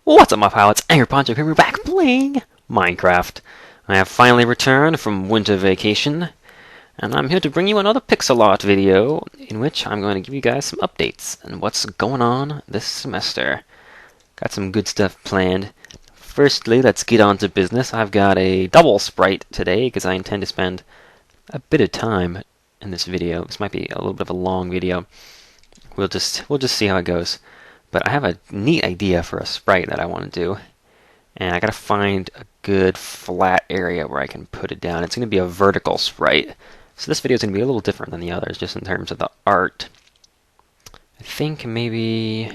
What's up, my pilots? Angryponcho here. We're back playing Minecraft. I have finally returned from winter vacation, and I'm here to bring you another pixel art video in which I'm going to give you guys some updates on what's going on this semester. Got some good stuff planned. Firstly, let's get on to business. I've got a double sprite today because I intend to spend a bit of time in this video. This might be a little bit of a long video. We'll just see how it goes. But I have a neat idea for a sprite that I want to do, and I gotta find a good flat area where I can put it down. It's gonna be a vertical sprite, so this video is gonna be a little different than the others, just in terms of the art. I think maybe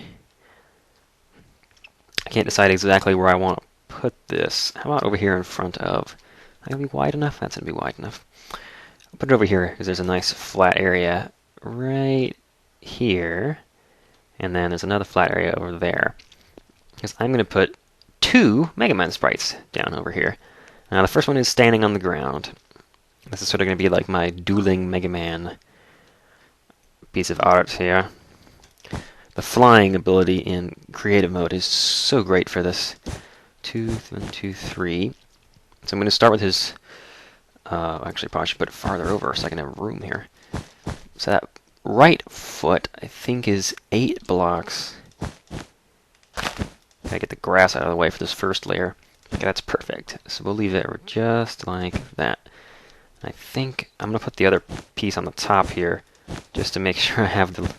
I can't decide exactly where I want to put this. How about over here in front of? Is that gonna be wide enough? That's gonna be wide enough. I'll put it over here because there's a nice flat area right here. And then there's another flat area over there. Because I'm going to put two Megamen sprites down over here. Now the first one is standing on the ground. This is sort of going to be like my dueling Megaman piece of art here. The flying ability in creative mode is so great for this. 2, 2, 3. So I'm going to start with his... actually, probably should put it farther over so I can have room here. So that right foot, I think, is 8 blocks. Gotta get the grass out of the way for this first layer. Okay, that's perfect. So we'll leave it just like that. I think I'm gonna put the other piece on the top here, just to make sure I have the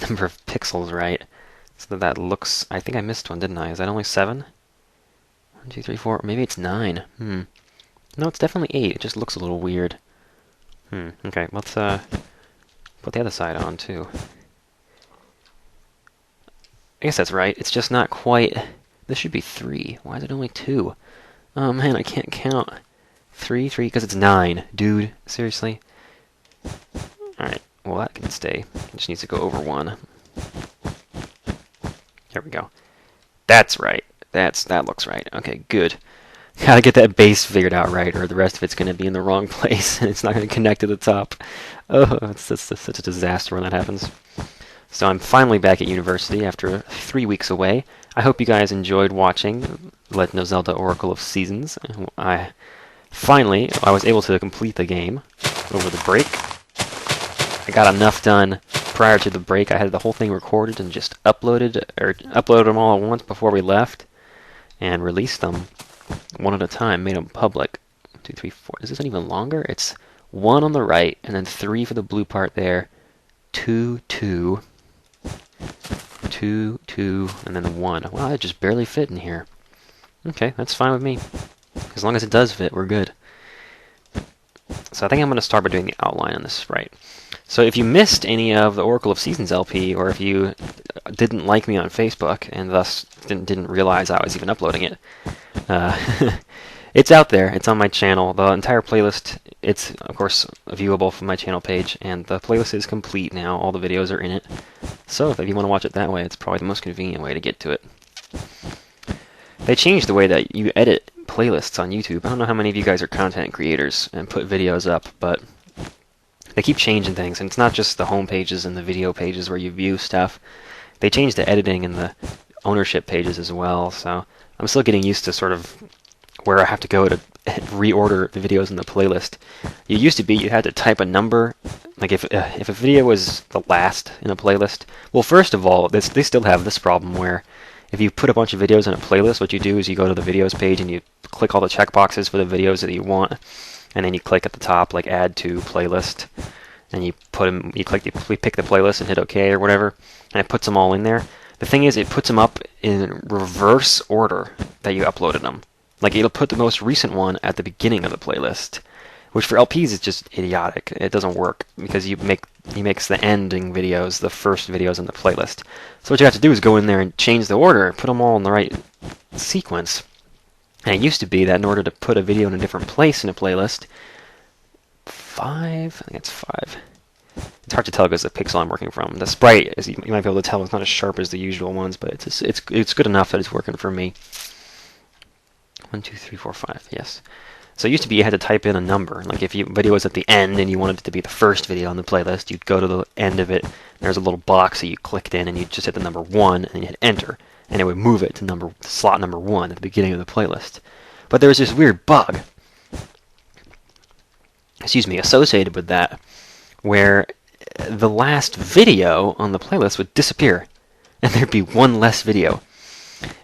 number of pixels right, so that that looks. I think I missed one, didn't I? Is that only 7? 1, 2, 3, 4. Maybe it's 9. No, it's definitely 8. It just looks a little weird. Okay, let's put the other side on, too. I guess that's right. It's just not quite... This should be 3. Why is it only 2? Oh, man, I can't count. 3, because it's 9. Dude, seriously? Alright, well, that can stay. It just needs to go over 1. There we go. That's right. That looks right. Okay, good. Gotta get that base figured out right, or the rest of it's going to be in the wrong place, and it's not going to connect to the top. Oh, it's such a disaster when that happens. So I'm finally back at university after 3 weeks away. I hope you guys enjoyed watching Legend of Zelda Oracle of Seasons. I was able to complete the game over the break. I got enough done prior to the break. I had the whole thing recorded and just uploaded them all at once before we left, and released them one at a time, made them public. 1, 2, 3, 4. Is this even longer? It's 1 on the right, and then 3 for the blue part there. 2, 2, 2, 2, and then 1. Wow, it just barely fit in here. Okay, that's fine with me. As long as it does fit, we're good. So I think I'm going to start by doing the outline on this sprite. So if you missed any of the Oracle of Seasons LP, or if you didn't like me on Facebook, and thus didn't realize I was even uploading it, it's out there. It's on my channel. The entire playlist, it's, of course, viewable from my channel page, and the playlist is complete now. All the videos are in it. So if you want to watch it that way, it's probably the most convenient way to get to it. They changed the way that you edit playlists on YouTube. I don't know how many of you guys are content creators and put videos up, but they keep changing things, and it's not just the home pages and the video pages where you view stuff. They changed the editing and the ownership pages as well, so I'm still getting used to sort of where I have to go to reorder the videos in the playlist. It used to be you had to type a number, like if a video was the last in a playlist. Well, first of all, they still have this problem where if you put a bunch of videos in a playlist, what you do is you go to the videos page and you click all the checkboxes for the videos that you want, and then you click at the top like add to playlist, and you pick the playlist and hit OK or whatever, and it puts them all in there. The thing is, it puts them up in reverse order that you uploaded them. Like, it'll put the most recent one at the beginning of the playlist, which for LPs is just idiotic. It doesn't work because he makes the ending videos the first videos in the playlist. So what you have to do is go in there and change the order, put them all in the right sequence. And it used to be that in order to put a video in a different place in a playlist, 5, I think it's 5. It's hard to tell because the pixel I'm working from. The sprite, as you might be able to tell, is not as sharp as the usual ones, but it's good enough that it's working for me. 1, 2, 3, 4, 5. Yes. So it used to be you had to type in a number. Like if your video was at the end and you wanted it to be the first video on the playlist, you'd go to the end of it. There's a little box that you clicked in, and you just hit the number 1, and you hit enter. and it would move it to slot number 1 at the beginning of the playlist. But there was this weird bug, associated with that, where the last video on the playlist would disappear, and there'd be one less video.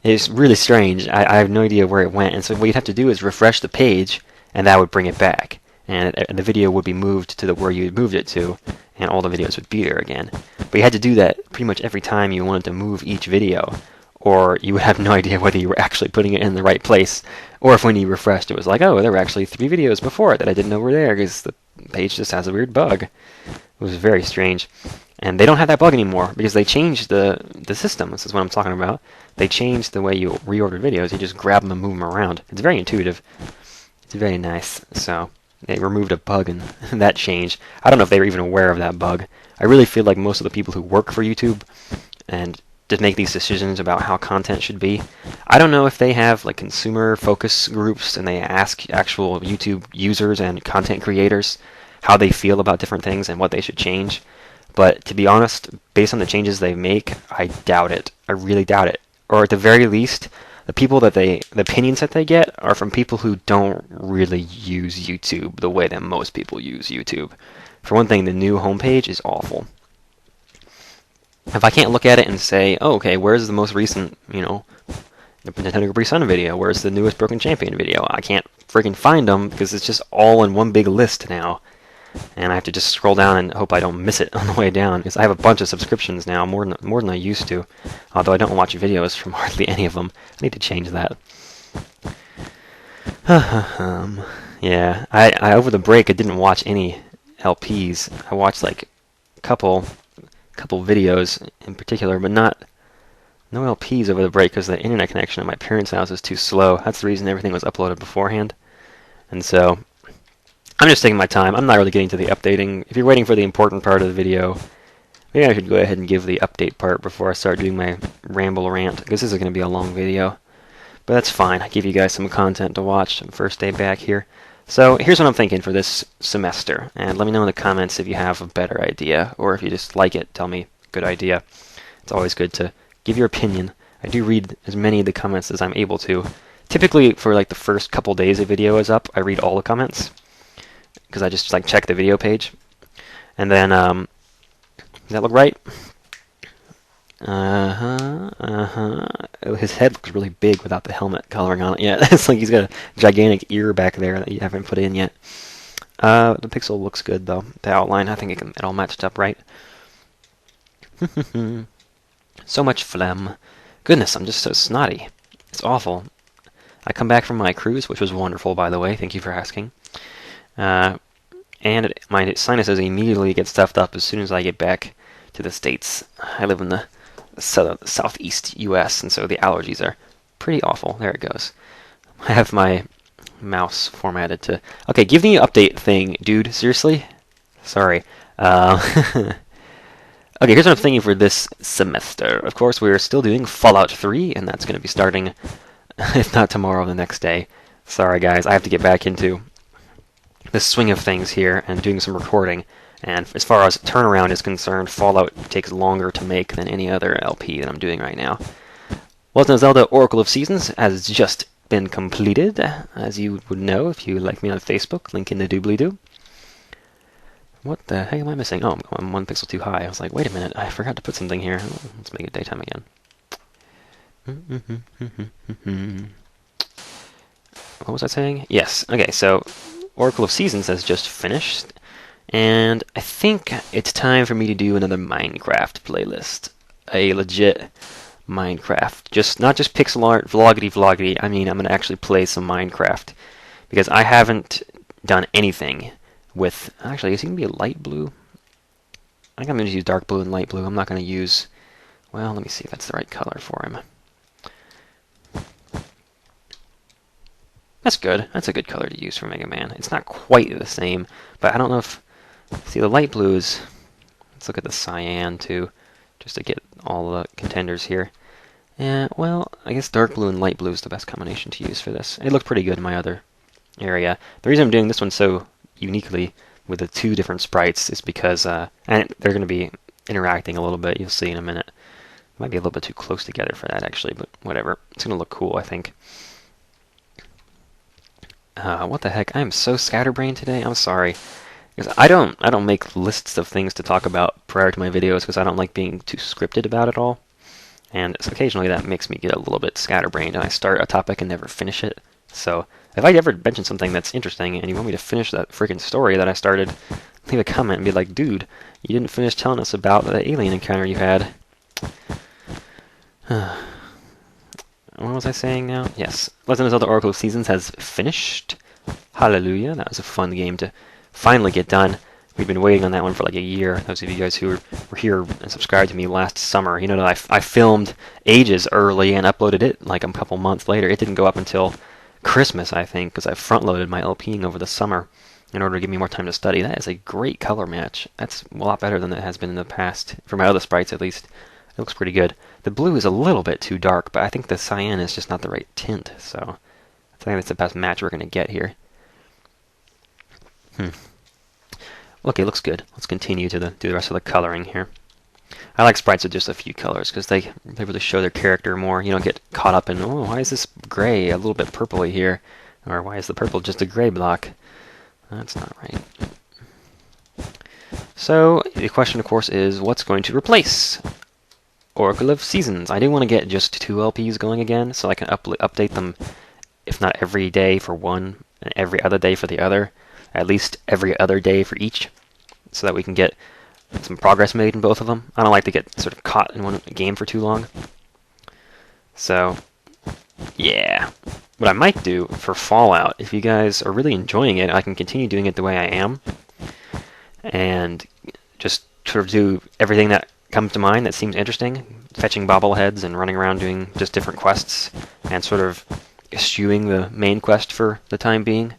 It's really strange. I have no idea where it went, and so what you'd have to do is refresh the page, and that would bring it back. And the video would be moved to where you had moved it to, and all the videos would be there again. But you had to do that pretty much every time you wanted to move each video, or you would have no idea whether you were actually putting it in the right place, or if when you refreshed it was like, oh, there were actually 3 videos before it that I didn't know were there, because the page just has a weird bug. It was very strange. And they don't have that bug anymore, because they changed the system. This is what I'm talking about. They changed the way you reorder videos. You just grab them and move them around. It's very intuitive. It's very nice. So they removed a bug in that change. I don't know if they were even aware of that bug. I really feel like most of the people who work for YouTube and to make these decisions about how content should be, I don't know if they have like consumer focus groups and they ask actual YouTube users and content creators how they feel about different things and what they should change. But to be honest, based on the changes they make, I doubt it. I really doubt it. Or at the very least, the opinions that they get are from people who don't really use YouTube the way that most people use YouTube. For one thing, the new homepage is awful. If I can't look at it and say, oh, okay, where's the most recent, the Nintendo Capri Sun video? Where's the newest Broken Champion video? I can't freaking find them because it's just all in one big list now. And I have to just scroll down and hope I don't miss it on the way down, because I have a bunch of subscriptions now, more than I used to. Although I don't watch videos from hardly any of them. I need to change that. Yeah, I over the break I didn't watch any LPs. I watched like a couple videos in particular, but no LPs over the break because the internet connection at my parents' house is too slow. That's the reason everything was uploaded beforehand. And so I'm just taking my time. I'm not really getting to the updating. If you're waiting for the important part of the video, maybe I should go ahead and give the update part before I start doing my ramble rant, because this is going to be a long video. But that's fine. I give you guys some content to watch the first day back here. So here's what I'm thinking for this semester, and let me know in the comments if you have a better idea, or if you just like it, tell me, good idea. It's always good to give your opinion. I do read as many of the comments as I'm able to. Typically, for like the first couple days a video is up, I read all the comments, because I just like check the video page. And then, does that look right? His head looks really big without the helmet coloring on it yet. It's like he's got a gigantic ear back there that you haven't put in yet. The pixel looks good though. The outline, I think it all matched up right. So much phlegm. Goodness, I'm just so snotty. It's awful. I come back from my cruise, which was wonderful, by the way. Thank you for asking. And my sinuses immediately get stuffed up as soon as I get back to the States. I live in the southeast U.S., and so the allergies are pretty awful. There it goes. I have my mouse formatted to... Okay, give me an update thing, dude. Seriously? Sorry. Okay, here's what I'm thinking for this semester. Of course, we're still doing Fallout 3, and that's going to be starting, if not tomorrow, the next day. Sorry, guys. I have to get back into the swing of things here and doing some recording. And as far as turnaround is concerned, Fallout takes longer to make than any other LP that I'm doing right now. Legend of Zelda Oracle of Seasons has just been completed, as you would know if you like me on Facebook. Link in the doobly-doo. What the heck am I missing? Oh, I'm 1 pixel too high. I was like, wait a minute, I forgot to put something here. Let's make it daytime again. What was I saying? Yes, okay, so Oracle of Seasons has just finished, and I think it's time for me to do another Minecraft playlist. A legit Minecraft. Not just pixel art, vloggity. I mean, I'm going to actually play some Minecraft, because I haven't done anything with... Actually, is he going to be a light blue? I think I'm going to use dark blue and light blue. I'm not going to use... Well, let me see if that's the right color for him. That's good. That's a good color to use for Megaman. It's not quite the same, but I don't know if... See, the light blue is... Let's look at the cyan, too, just to get all the contenders here. Yeah, well, I guess dark blue and light blue is the best combination to use for this. It looked pretty good in my other area. The reason I'm doing this one so uniquely with the 2 different sprites is because... and they're going to be interacting a little bit, you'll see in a minute. Might be a little bit too close together for that, actually, but whatever. It's going to look cool, I think. What the heck? I am so scatterbrained today. I'm sorry. Because I don't make lists of things to talk about prior to my videos because I don't like being too scripted about it all. And so occasionally that makes me get a little bit scatterbrained and I start a topic and never finish it. So if I ever mention something that's interesting and you want me to finish that freaking story that I started, leave a comment and be like, dude, you didn't finish telling us about the alien encounter you had. What was I saying now? Yes. Legend of Zelda Oracle of Seasons has finished. Hallelujah. That was a fun game to finally get done. We've been waiting on that one for like a year. Those of you guys who were here and subscribed to me last summer, you know that I filmed ages early and uploaded it like a couple months later. It didn't go up until Christmas, I think, because I front-loaded my LPing over the summer in order to give me more time to study. That is a great color match. That's a lot better than it has been in the past, for my other sprites at least. It looks pretty good. The blue is a little bit too dark, but I think the cyan is just not the right tint, so I think that's the best match we're going to get here. Okay, looks good. Let's continue to do the rest of the coloring here. I like sprites with just a few colors because they really show their character more. You don't get caught up in, oh, why is this gray a little bit purpley here? Or why is the purple just a gray block? That's not right. So, the question, of course, is what's going to replace Oracle of Seasons? I do want to get just 2 LPs going again so I can update them, if not every day for one and every other day for the other. At least every other day for each, so that we can get some progress made in both of them. I don't like to get sort of caught in one game for too long. So, yeah. What I might do for Fallout, if you guys are really enjoying it, I can continue doing it the way I am, and just sort of do everything that comes to mind that seems interesting, fetching bobbleheads and running around doing just different quests, and sort of eschewing the main quest for the time being.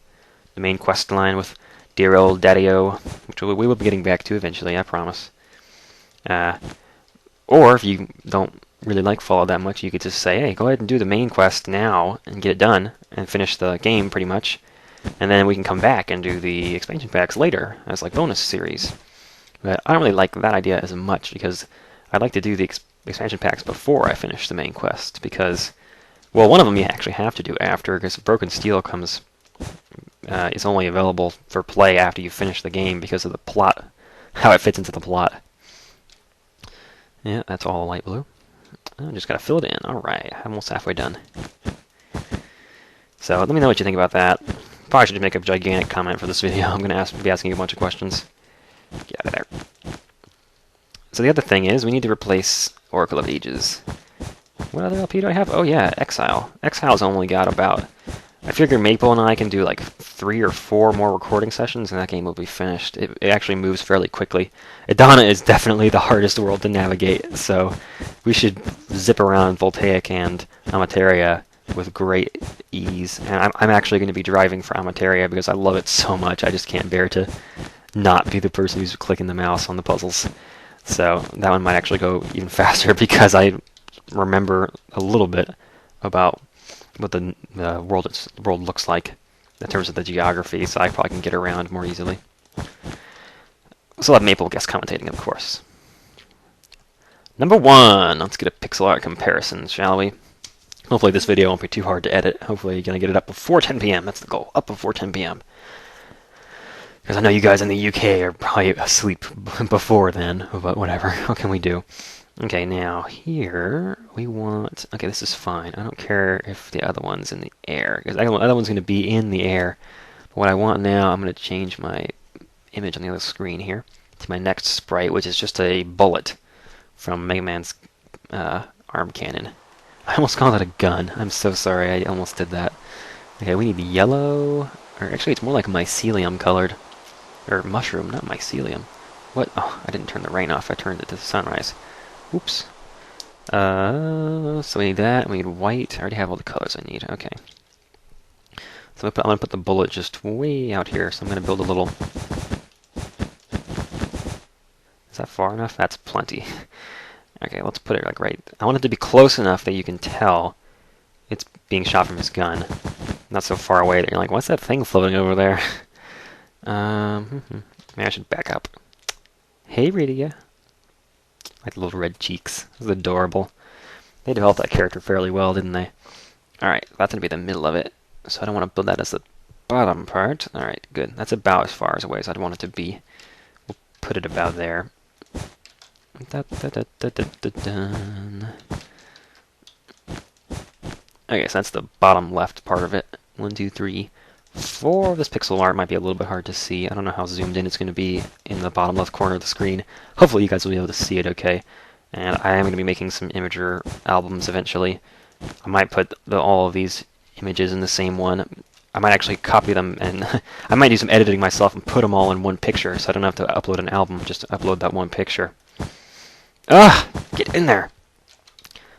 The main quest line with dear old Daddy-O, which we will be getting back to eventually, I promise. Or if you don't really like Fallout that much, you could just say, hey, go ahead and do the main quest now and get it done and finish the game pretty much, and then we can come back and do the expansion packs later as like bonus series. But I don't really like that idea as much because I like to do the expansion packs before I finish the main quest because, well, one of them you actually have to do after because Broken Steel comes... it's only available for play after you finish the game because of the plot, how it fits into the plot. Yeah, that's all light blue. I just gotta fill it in. Alright, almost halfway done. So let me know what you think about that. Probably should make a gigantic comment for this video. I'm gonna be asking you a bunch of questions. Get out of there. So the other thing is, we need to replace Oracle of Ages. What other LP do I have? Oh yeah, Exile. Exile's only got about... I figure Maple and I can do like 3 or 4 more recording sessions and that game will be finished. It actually moves fairly quickly. Adana is definitely the hardest world to navigate, so we should zip around Voltaic and Amateria with great ease. And I'm actually going to be driving for Amateria because I love it so much. I just can't bear to not be the person who's clicking the mouse on the puzzles. So that one might actually go even faster because I remember a little bit about what the world looks like in terms of the geography, so I probably can get around more easily. So I'll have Maple guest commentating, of course. Number 1, let's get a pixel art comparison, shall we? Hopefully this video won't be too hard to edit. Hopefully you're going to get it up before 10 p.m. That's the goal, up before 10 p.m. Because I know you guys in the UK are probably asleep before then, but whatever. What can we do? Okay, now here we want... Okay, this is fine. I don't care if the other one's in the air, because the other one's going to be in the air. But what I want now, I'm going to change my image on the other screen here to my next sprite, which is just a bullet from Megaman's arm cannon. I almost called it a gun. I'm so sorry, I almost did that. Okay, we need yellow, or actually it's more like mycelium colored. Or mushroom, not mycelium. What? Oh, I didn't turn the rain off, I turned it to sunrise. Oops. So we need that, we need white. I already have all the colors I need, okay. So I'm going to put the bullet just way out here, so I'm going to build a little... Is that far enough? That's plenty. Okay, let's put it like right... I want it to be close enough that you can tell it's being shot from his gun. Not so far away that you're like, what's that thing floating over there? Maybe I should back up. Hey, Rydia. Like the little red cheeks. This is adorable. They developed that character fairly well, didn't they? Alright, that's going to be the middle of it. So I don't want to build that as the bottom part. Alright, good. That's about as far away as I'd want it to be. We'll put it about there. Okay, so that's the bottom left part of it. 1, 2, 3, 4. This pixel art might be a little bit hard to see. I don't know how zoomed in it's going to be in the bottom left corner of the screen. Hopefully you guys will be able to see it okay. And I am going to be making some Imager albums eventually. I might put all of these images in the same one. I might actually copy them, and I might do some editing myself and put them all in one picture, so I don't have to upload an album, just upload that one picture. Ah! Get in there!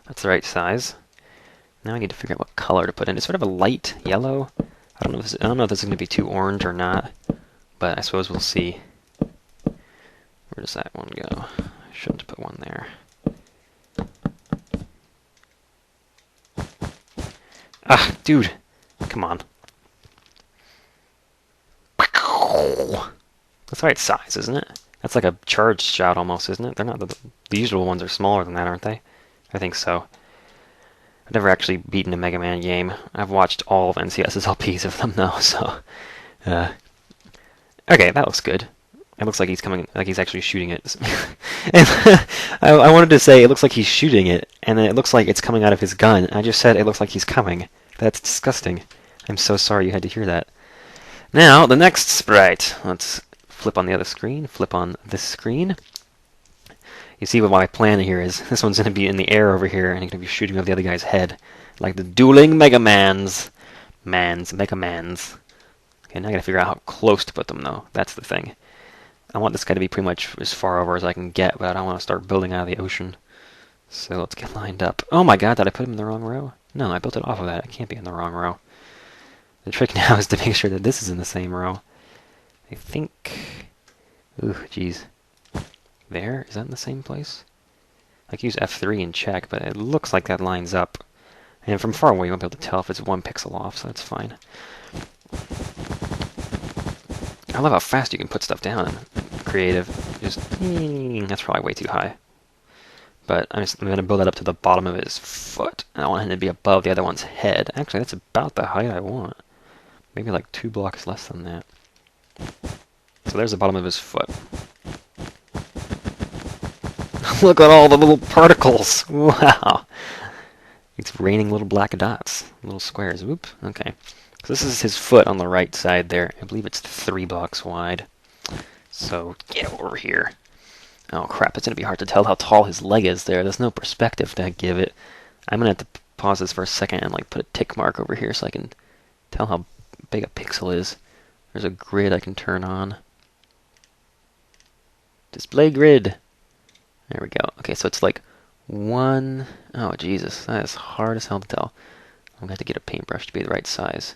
That's the right size. Now I need to figure out what color to put in. It's sort of a light yellow. I don't know if this is going to be too orange or not, but I suppose we'll see. Where does that one go? I shouldn't put one there. Ah, dude! Come on. That's the right size, isn't it? That's like a charged shot almost, isn't it? They're not the usual ones are smaller than that, aren't they? I think so. I've never actually beaten a Mega Man game. I've watched all of NCS's LPs of them though, so okay, that looks good. It looks like he's coming, like he's actually shooting it. And I wanted to say it looks like he's shooting it, and then it looks like it's coming out of his gun. I just said it looks like he's coming. That's disgusting. I'm so sorry you had to hear that. Now, the next sprite. Let's flip on the other screen, flip on this screen. You see what my plan here is. This one's going to be in the air over here, and he's going to be shooting over the other guy's head. Like the dueling Megamans. Megamans. Okay, now I got to figure out how close to put them, though. That's the thing. I want this guy to be pretty much as far over as I can get, but I don't want to start building out of the ocean. So let's get lined up. Oh my god, did I put him in the wrong row? No, I built it off of that. It can't be in the wrong row. The trick now is to make sure that this is in the same row. I think... Ooh, jeez. There? Is that in the same place? I can use F3 and check, but it looks like that lines up. And from far away, you won't be able to tell if it's 1 pixel off, so that's fine. I love how fast you can put stuff down in creative. Just, that's probably way too high. But I'm going to build that up to the bottom of his foot. And I want him to be above the other one's head. Actually, that's about the height I want. Maybe like 2 blocks less than that. So there's the bottom of his foot. Look at all the little particles! Wow! It's raining little black dots. Little squares. Oop. Okay. So this is his foot on the right side there. I believe it's 3 blocks wide. So get over here. Oh crap, it's going to be hard to tell how tall his leg is there. There's no perspective to give it. I'm going to have to pause this for a second and like put a tick mark over here so I can tell how big a pixel is. There's a grid I can turn on. Display grid. There we go. Okay, so it's like 1... Oh, Jesus. That is hard as hell to tell. I'm going to have to get a paintbrush to be the right size.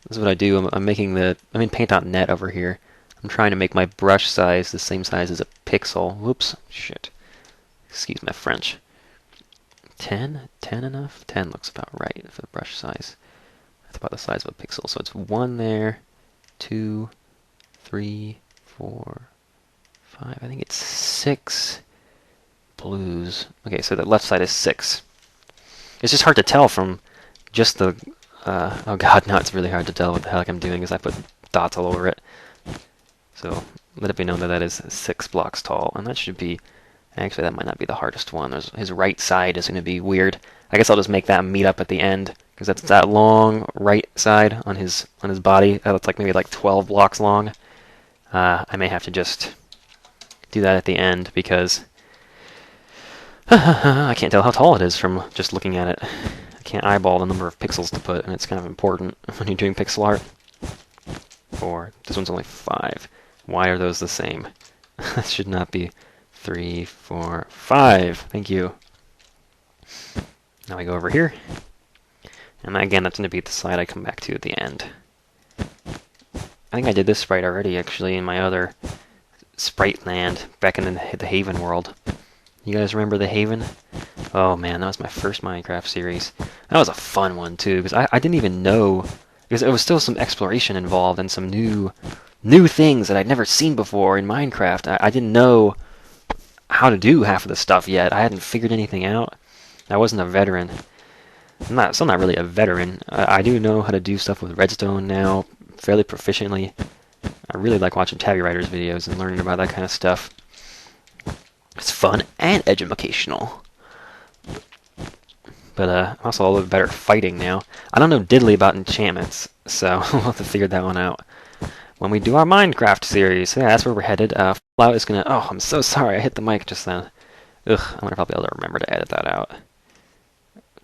This is what I do. I'm in Paint.net over here. I'm trying to make my brush size the same size as a pixel. Whoops. Shit. Excuse my French. 10? 10 enough? 10 looks about right for the brush size. That's about the size of a pixel. So it's 1 there, 2, 3, 4, 5. I think it's 6 blues. Okay, so the left side is 6. It's just hard to tell from just the... oh god, now it's really hard to tell what the heck I'm doing because I put dots all over it. So let it be known that that is 6 blocks tall, and that should be... Actually, that might not be the hardest one. His right side is going to be weird. I guess I'll just make that meet up at the end, because that's that long right side on his body. That looks like maybe like 12 blocks long. I may have to just do that at the end, because I can't tell how tall it is from just looking at it. I can't eyeball the number of pixels to put, and it's kind of important when you're doing pixel art. 4. This one's only 5. Why are those the same? That should not be 3, 4, 5. Thank you. Now we go over here. And again, that's going to be the slide I come back to at the end. I think I did this sprite already, actually, in my other sprite land, back in the Haven world. You guys remember the Haven? Oh man, that was my first Minecraft series. That was a fun one, too, because I didn't even know... Because there was still some exploration involved and some new things that I'd never seen before in Minecraft. I didn't know how to do half of the stuff yet. I hadn't figured anything out. I wasn't a veteran. I'm still not really a veteran. I do know how to do stuff with redstone now fairly proficiently. I really like watching Tabby Writer's videos and learning about that kind of stuff. It's fun and educational. But I'm also a little bit better at fighting now. I don't know diddly about enchantments, so we'll have to figure that one out when we do our Minecraft series. So yeah, that's where we're headed. Fallout is gonna... Oh, I'm so sorry, I hit the mic just then. Ugh, I wonder if I'll be able to remember to edit that out.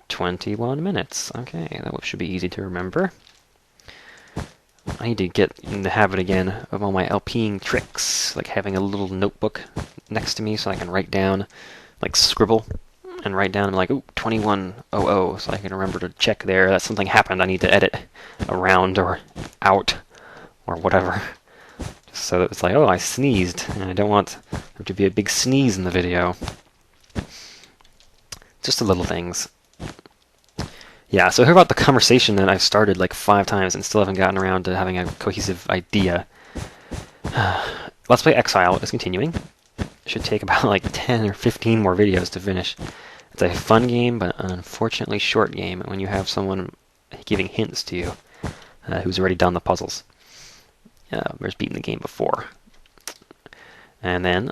21 minutes. Okay, that should be easy to remember. I need to get in the habit again of all my LPing tricks, like having a little notebook next to me so I can write down, like scribble, and write down like, ooh, 2100, so I can remember to check there that something happened I need to edit around or out or whatever. Just so that it's like, oh, I sneezed, and I don't want there to be a big sneeze in the video. Just the little things. Yeah, so hear about the conversation that I've started like 5 times and still haven't gotten around to having a cohesive idea. Let's Play Exile is continuing. It should take about like 10 or 15 more videos to finish. It's a fun game, but an unfortunately short game when you have someone giving hints to you who's already done the puzzles. There's beaten the game before. And then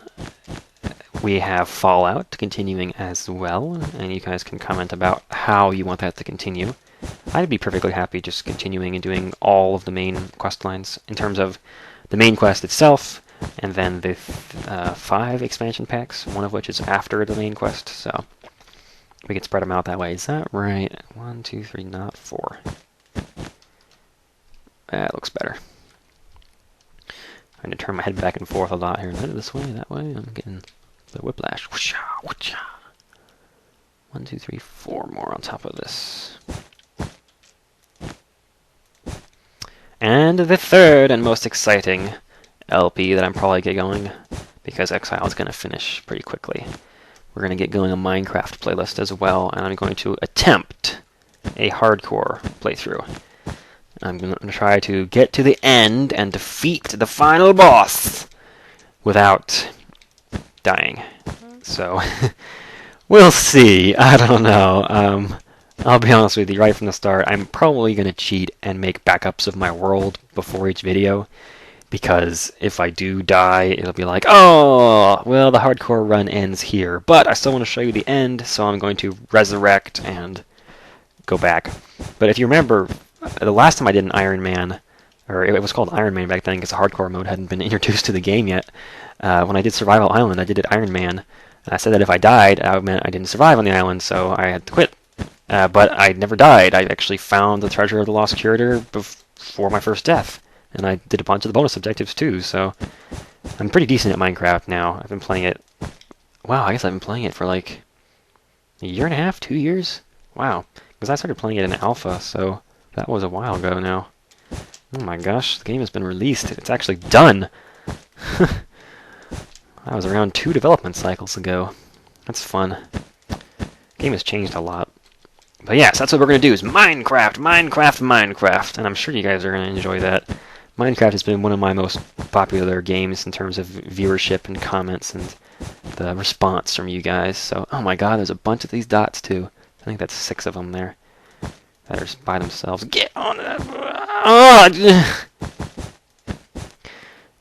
we have Fallout continuing as well, and you guys can comment about how you want that to continue. I'd be perfectly happy just continuing and doing all of the main quest lines in terms of the main quest itself, and then the 5 expansion packs, one of which is after the main quest, so we can spread them out that way. Is that right? 1, 2, 3, not 4. That looks better. I'm going to turn my head back and forth a lot here. This way, that way. I'm getting the whiplash. Whoosha, whoosha. 1, 2, 3, 4 more on top of this. And the third and most exciting LP that I'm probably get going, because Exile is going to finish pretty quickly. We're going to get going a Minecraft playlist as well, and I'm going to attempt a hardcore playthrough. I'm going to try to get to the end and defeat the final boss without dying. So, we'll see. I don't know. I'll be honest with you, right from the start, I'm probably going to cheat and make backups of my world before each video, because if I do die, it'll be like, oh, well, the hardcore run ends here, but I still want to show you the end, so I'm going to resurrect and go back. But if you remember, the last time I did an Iron Man, or it was called Iron Man back then because the hardcore mode hadn't been introduced to the game yet, when I did Survival Island, I did it Iron Man, and I said that if I died, that meant I didn't survive on the island, so I had to quit. But I never died. I actually found the treasure of the lost curator before my first death, and I did a bunch of the bonus objectives too, so I'm pretty decent at Minecraft now. I've been playing it... Wow, I guess I've been playing it for like a year and a half, 2 years? Wow, because I started playing it in alpha, so that was a while ago now. Oh my gosh, the game has been released. It's actually done! That was around 2 development cycles ago. That's fun. The game has changed a lot. But yes, that's what we're going to do, is Minecraft, Minecraft, Minecraft. And I'm sure you guys are going to enjoy that. Minecraft has been one of my most popular games in terms of viewership and comments and the response from you guys. So, oh my god, there's a bunch of these dots too. I think that's 6 of them there that are by themselves. Get on that! Oh!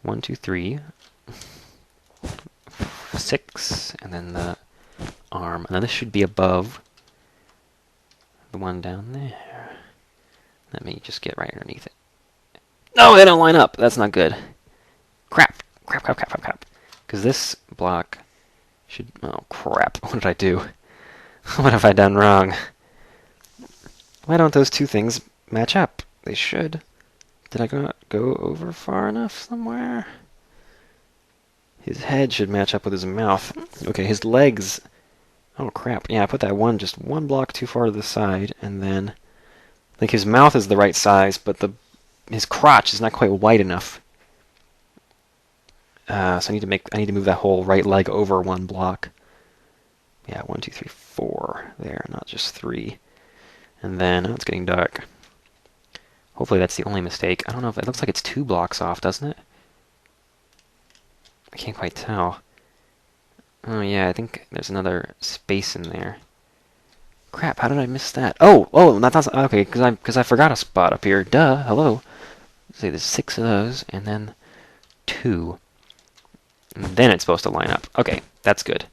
1, 2, 3, 6, and then the arm. And then this should be above the one down there. Let me just get right underneath it. No, they don't line up. That's not good. Crap. Crap, crap, crap, crap, crap. Because this block should... Oh, crap. What did I do? What have I done wrong? Why don't those 2 things match up? They should. Did I not go over far enough somewhere? His head should match up with his mouth. Okay, his legs... Oh, crap. Yeah, I put that just one block too far to the side, and then... Like, his mouth is the right size, but his crotch is not quite wide enough. So I need to move that whole right leg over 1 block. Yeah, 1, 2, 3, 4 there, not just 3. And then, oh, it's getting dark. Hopefully that's the only mistake. I don't know if it looks like it's 2 blocks off, doesn't it? I can't quite tell. Oh yeah, I think there's another space in there. Crap, how did I miss that? Oh, that's okay, because I forgot a spot up here. Duh, hello. Let's see, there's 6 of those, and then 2. And then it's supposed to line up. Okay, that's good.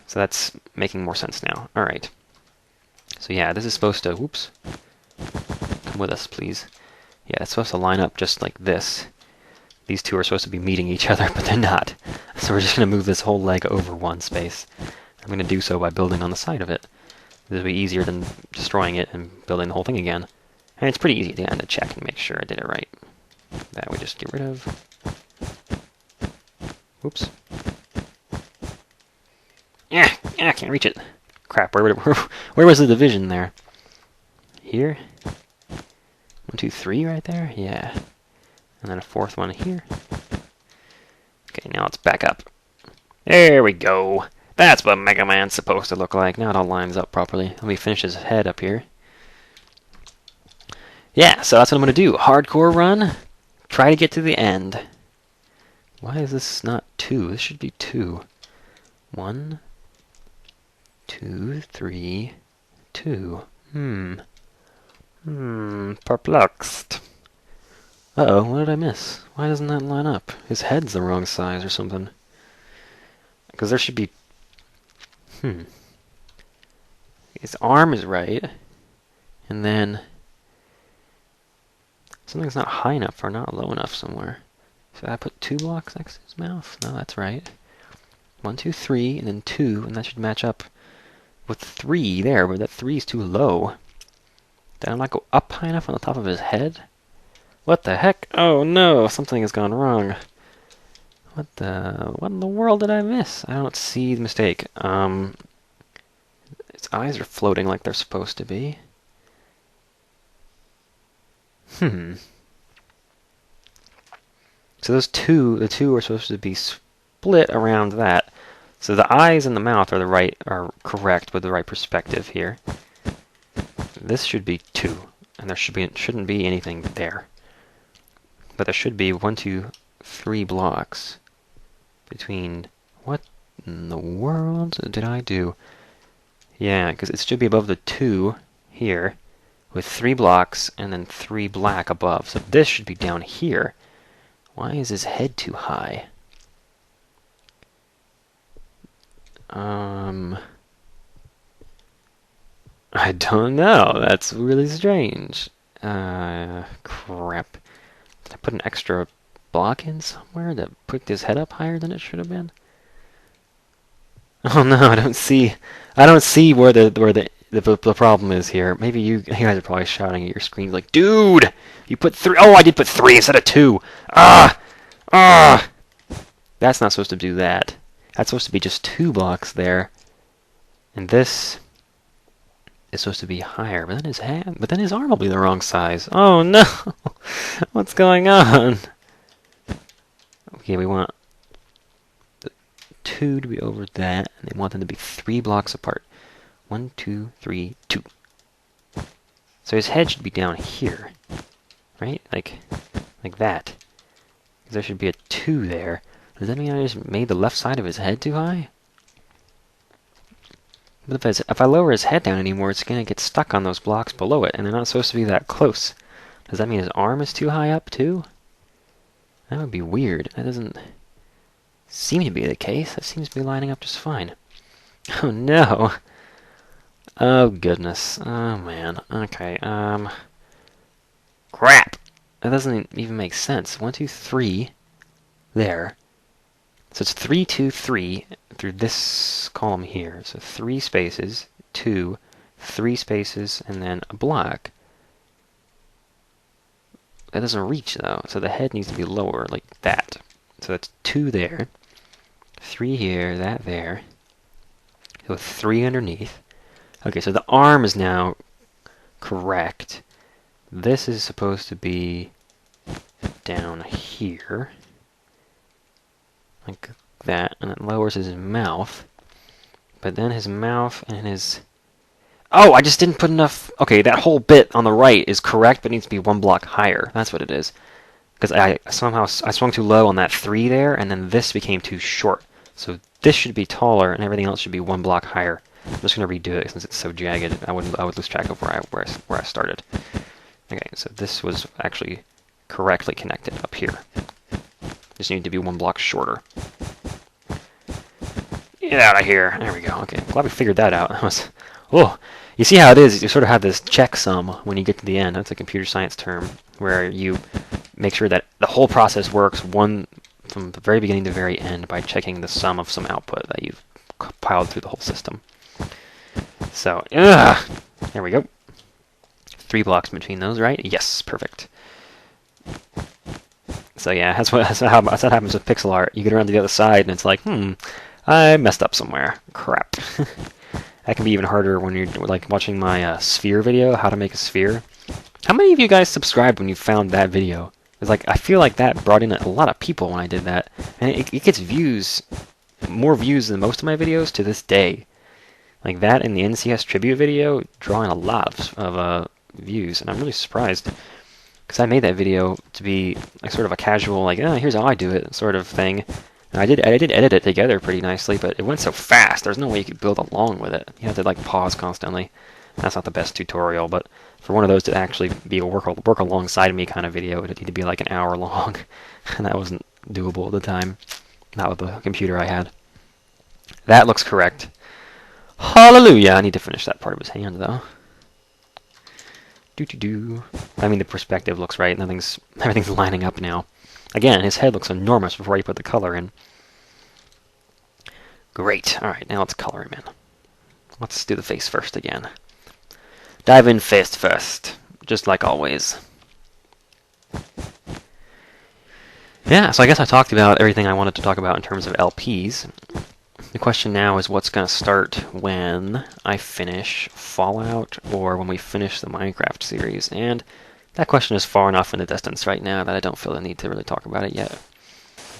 So that's making more sense now. Alright. So yeah, this is supposed to... Whoops. Come with us, please. Yeah, it's supposed to line up just like this. These two are supposed to be meeting each other, but they're not. So we're just going to move this whole leg over one space. I'm going to do so by building on the side of it. This will be easier than destroying it and building the whole thing again. And it's pretty easy to check and make sure I did it right. That we just get rid of. Whoops. Yeah, I can't reach it. Crap, where was the division there? Here? 1, 2, 3 right there? Yeah. And then a 4th one here. Okay, now let's back up. There we go. That's what Megaman's supposed to look like. Now it all lines up properly. Let me finish his head up here. Yeah, so that's what I'm going to do. Hardcore run. Try to get to the end. Why is this not 2? This should be 2. 1, 2, 3, 2. Perplexed. Uh-oh, what did I miss? Why doesn't that line up? His head's the wrong size or something. Because there should be... His arm is right. And then... something's not high enough or not low enough somewhere. So I put 2 blocks next to his mouth? No, that's right. 1, 2, 3, and then 2, and that should match up with 3 there, but that 3 is too low. Did I not go up high enough on the top of his head? What the heck? Oh no, something has gone wrong. What in the world did I miss? I don't see the mistake. Its eyes are floating like they're supposed to be. So those the two are supposed to be split around that. So the eyes and the mouth are correct with the right perspective here. This should be 2, and there shouldn't be anything there. But there should be 1, 2, 3 blocks between... What in the world did I do? Yeah, because it should be above the 2 here, with 3 blocks and then 3 black above. So this should be down here. Why is his head too high? I don't know. That's really strange. Crap. Did I put an extra block in somewhere that put his head up higher than it should have been? Oh no, I don't see where the problem is here. Maybe you guys are probably shouting at your screens like, dude, you put 3. Oh, I did put 3 instead of 2. That's not supposed to do that. That's supposed to be just 2 blocks there, and this is supposed to be higher. But then his arm will be the wrong size. Oh no, what's going on? Okay, we want 2 to be over that, and they want them to be 3 blocks apart. 1, 2, 3, 2. So his head should be down here, right? Like that. There should be a 2 there. Does that mean I just made the left side of his head too high? But if I lower his head down anymore, it's going to get stuck on those blocks below it, and they're not supposed to be that close. Does that mean his arm is too high up, too? That would be weird. That doesn't seem to be the case. That seems to be lining up just fine. Oh, no. Oh, goodness. Oh, man. Okay, crap! That doesn't even make sense. 1, 2, 3. There. So it's 3, 2, 3 through this column here. So 3 spaces, 2, 3 spaces, and then a block. That doesn't reach, though. So the head needs to be lower, like that. So that's 2 there, 3 here, that there. So 3 underneath. Okay, so the arm is now correct. This is supposed to be down here. Like that, and it lowers his mouth. But then his mouth and his... Oh, I just didn't put enough... Okay, that whole bit on the right is correct, but needs to be 1 block higher. That's what it is. Because I swung too low on that 3 there, and then this became too short. So this should be taller and everything else should be one block higher. I'm just going to redo it since it's so jagged. I would lose track of where I started. Okay, so this was actually correctly connected up here. Just need to be one block shorter. Get out of here. There we go. Okay, glad we figured that out. That was, oh, you see how it is? You sort of have this checksum when you get to the end. That's a computer science term where you make sure that the whole process works from the very beginning to the very end by checking the sum of some output that you've compiled through the whole system. So, there we go. 3 blocks between those, right? Yes, perfect. So yeah, that's what happens with pixel art. You get around to the other side and it's like, I messed up somewhere. Crap. That can be even harder when you're like watching my sphere video, how to make a sphere. How many of you guys subscribed when you found that video? It's like, I feel like that brought in a lot of people when I did that. And it gets views, more views than most of my videos to this day. Like that and the NCS tribute video drawing a lot of views, and I'm really surprised. Because I made that video to be like sort of a casual, like, here's how I do it sort of thing. And I did edit it together pretty nicely, but it went so fast, there's no way you could build along with it. You have to like pause constantly. That's not the best tutorial, but for one of those to actually be a work alongside me kind of video, it would need to be like an hour long, and that wasn't doable at the time. Not with the computer I had. That looks correct. Hallelujah! I need to finish that part of his hand, though. I mean, the perspective looks right. Everything's lining up now. Again, his head looks enormous before you put the color in. Great. All right, now let's color him in. Let's do the face first again. Dive in face first, just like always. Yeah, so I guess I talked about everything I wanted to talk about in terms of LPs. The question now is what's going to start when I finish Fallout or when we finish the Minecraft series. And that question is far enough in the distance right now that I don't feel the need to really talk about it yet.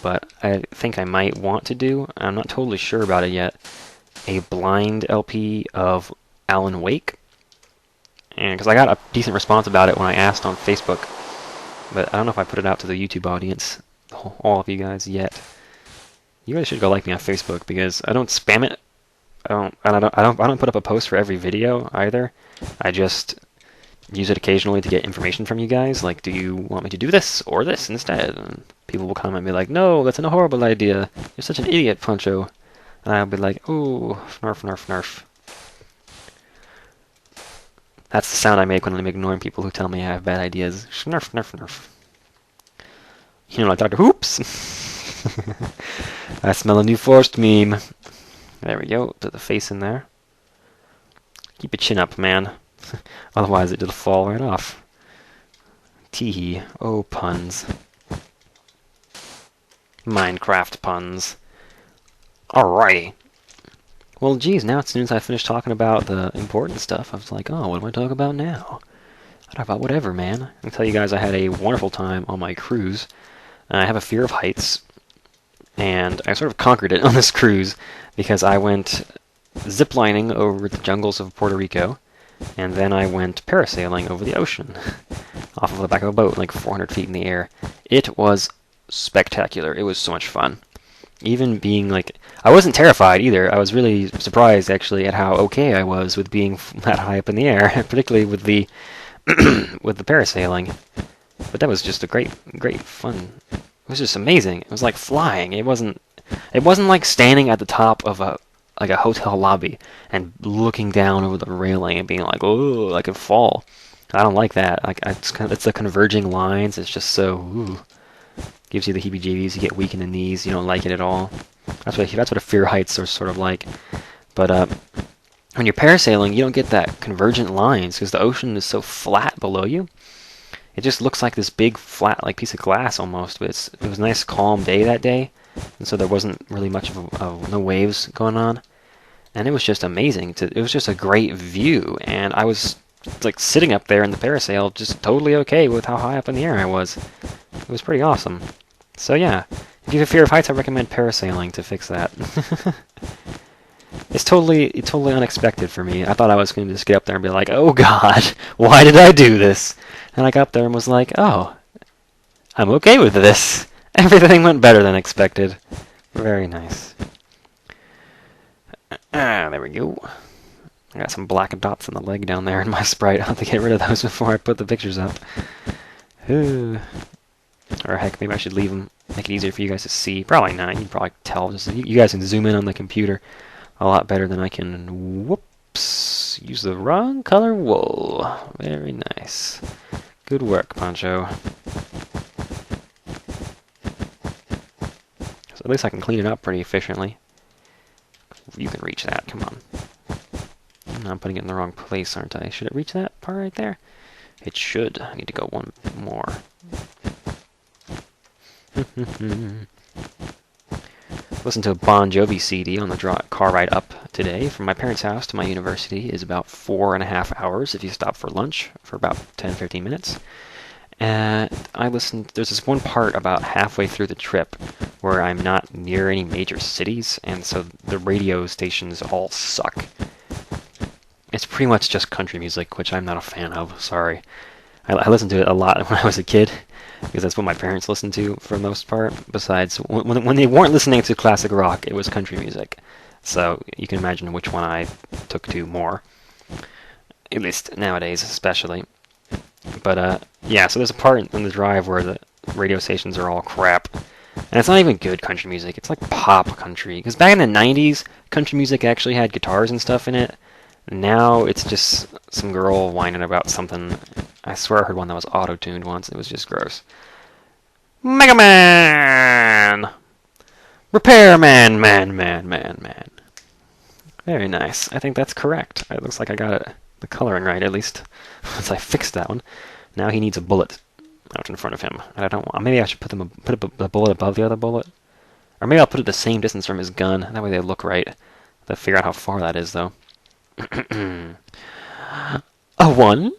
But I think I might want to do, I'm not totally sure about it yet, a blind LP of Alan Wake. And because I got a decent response about it when I asked on Facebook, but I don't know if I put it out to the YouTube audience, all of you guys, yet. You guys should go like me on Facebook because I don't spam it. I don't put up a post for every video either. I just use it occasionally to get information from you guys. Like, do you want me to do this or this instead? And people will comment and be like, no, that's a horrible idea. You're such an idiot, Poncho. And I'll be like, oh, narf, narf, narf. That's the sound I make when I'm ignoring people who tell me I have bad ideas. Snarf, narf, narf. You know, like Dr. Hoops. I smell a new forced meme. There we go. Put the face in there. Keep your chin up, man. Otherwise it'll fall right off. Teehee. Oh, puns. Minecraft puns. Alrighty. Well, geez, now as soon as I finished talking about the important stuff, I was like, oh, what do I talk about now? I talk about whatever, man. I can tell you guys I had a wonderful time on my cruise. I have a fear of heights. And I sort of conquered it on this cruise because I went ziplining over the jungles of Puerto Rico, and then I went parasailing over the ocean off of the back of a boat, like 400 feet in the air. It was spectacular. It was so much fun. Even being like, I wasn't terrified either. I was really surprised actually at how okay I was with being that high up in the air, particularly with the with the parasailing. But that was just a great fun. It was just amazing. It was like flying. It wasn't like standing at the top of a hotel lobby and looking down over the railing and being like, oh, I could fall. I don't like that. Like it's the converging lines. It's just so gives you the heebie-jeebies. You get weak in the knees. You don't like it at all. That's what a fear of heights are sort of like. But when you're parasailing, you don't get that convergent lines because the ocean is so flat below you. It just looks like this big flat like piece of glass almost. But it was a nice calm day that day, and so there wasn't really much of no waves going on, and it was just amazing. It was just a great view, and I was like sitting up there in the parasail, just totally okay with how high up in the air I was. It was pretty awesome. So yeah, if you have a fear of heights, I recommend parasailing to fix that. It's totally unexpected for me. I thought I was going to just get up there and be like, oh god, why did I do this? And I got up there and was like, oh, I'm okay with this. Everything went better than expected. Very nice. Ah, there we go. I got some black dots on the leg down there in my sprite. I'll have to get rid of those before I put the pictures up. Or heck, maybe I should leave them, make it easier for you guys to see. Probably not. You can probably tell. Just, you guys can zoom in on the computer a lot better than I can. Whoops. Use the wrong color wool. Very nice. Good work, Poncho. So at least I can clean it up pretty efficiently. You can reach that. Come on. I'm putting it in the wrong place, aren't I? Should it reach that part right there? It should. I need to go one more. Listen to a Bon Jovi CD on the car ride up today. From my parents' house to my university is about 4.5 hours if you stop for lunch for about 10-15 minutes. And I listened, there's this one part about halfway through the trip where I'm not near any major cities, and so the radio stations all suck. It's pretty much just country music, which I'm not a fan of, sorry. I listened to it a lot when I was a kid, because that's what my parents listened to for the most part. Besides, when they weren't listening to classic rock, it was country music. So you can imagine which one I took to more. At least nowadays, especially. But, yeah, so there's a part in the drive where the radio stations are all crap. And it's not even good country music. It's like pop country. Because back in the 90s, country music actually had guitars and stuff in it. Now it's just some girl whining about something. I swear I heard one that was auto-tuned once. It was just gross. Megaman! Repairman, man. Very nice. I think that's correct. It looks like I got the coloring right, at least once I fixed that one. Now he needs a bullet out in front of him. And I don't want. Maybe I should put the bullet above the other bullet, or maybe I'll put it the same distance from his gun. That way they look right. To figure out how far that is, though. A 1,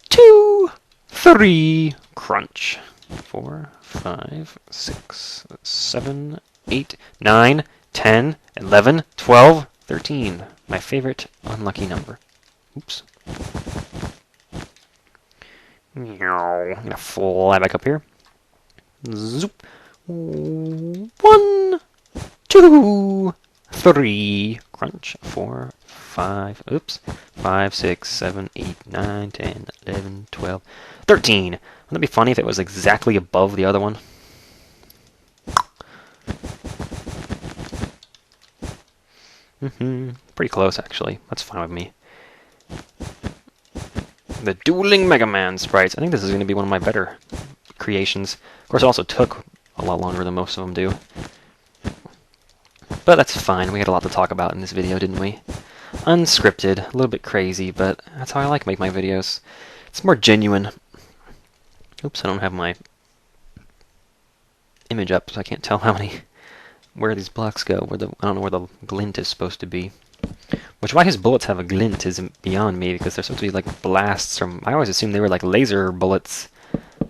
2, 3, crunch. 4, 5, 6, 7, 8, 9, 10, 11, 12, 13. My favorite unlucky number. Oops. I'm gonna fly back up here. Zoop. 1, 2, 3, crunch. 4, 5, oops. 5, 6, 7, 8, 9, 10, 11, 12, 13. Wouldn't that be funny if it was exactly above the other one? Pretty close, actually. That's fine with me. The Dueling Megaman sprites. I think this is going to be one of my better creations. Of course, it also took a lot longer than most of them do. But that's fine. We had a lot to talk about in this video, didn't we? Unscripted, a little bit crazy, but that's how I like to make my videos. It's more genuine. Oops, I don't have my image up, so I can't tell where these blocks go. I don't know where the glint is supposed to be. Which, why his bullets have a glint is beyond me, because they're supposed to be like blasts from. I always assumed they were like laser bullets,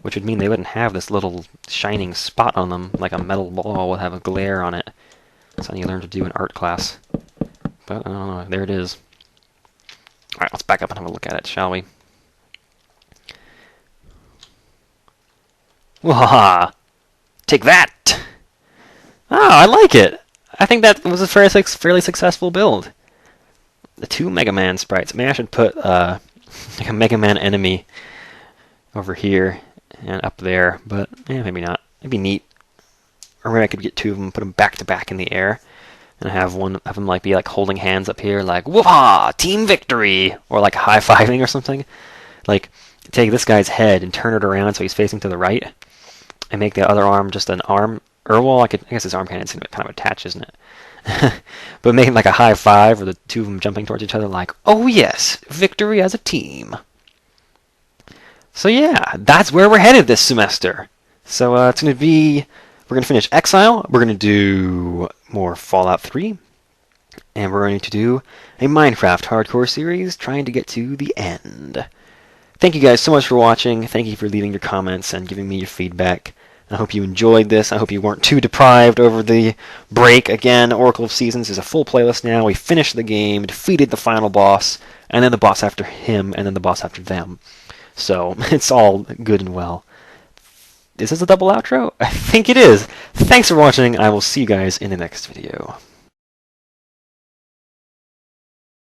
which would mean they wouldn't have this little shining spot on them, like a metal ball would have a glare on it. Something you learn to do in art class. But I don't know. There it is. All right, let's back up and have a look at it, shall we? Wahaha! Take that! Oh, I like it! I think that was a fairly successful build. The 2 Mega Man sprites. Maybe I should put like a Mega Man enemy over here and up there, but maybe not. It'd be neat. Or maybe I could get 2 of them, put them back to back in the air, and have them like be like holding hands up here, like "Whoop-ha! Team victory!" or like high-fiving or something. Like take this guy's head and turn it around so he's facing to the right, and make the other arm just an arm. Or well, I guess his arm cannon's kind of attached, isn't it? But make it like a high five, or the 2 of them jumping towards each other, like, "Oh yes, victory as a team." So yeah, that's where we're headed this semester. So it's going to be. We're going to finish Exile, we're going to do more Fallout 3, and we're going to do a Minecraft hardcore series trying to get to the end. Thank you guys so much for watching, thank you for leaving your comments and giving me your feedback. I hope you enjoyed this, I hope you weren't too deprived over the break. Again, Oracle of Seasons is a full playlist now. We finished the game, defeated the final boss, and then the boss after him, and then the boss after them. So, it's all good and well. Is this a double outro? I think it is. Thanks for watching. I will see you guys in the next video.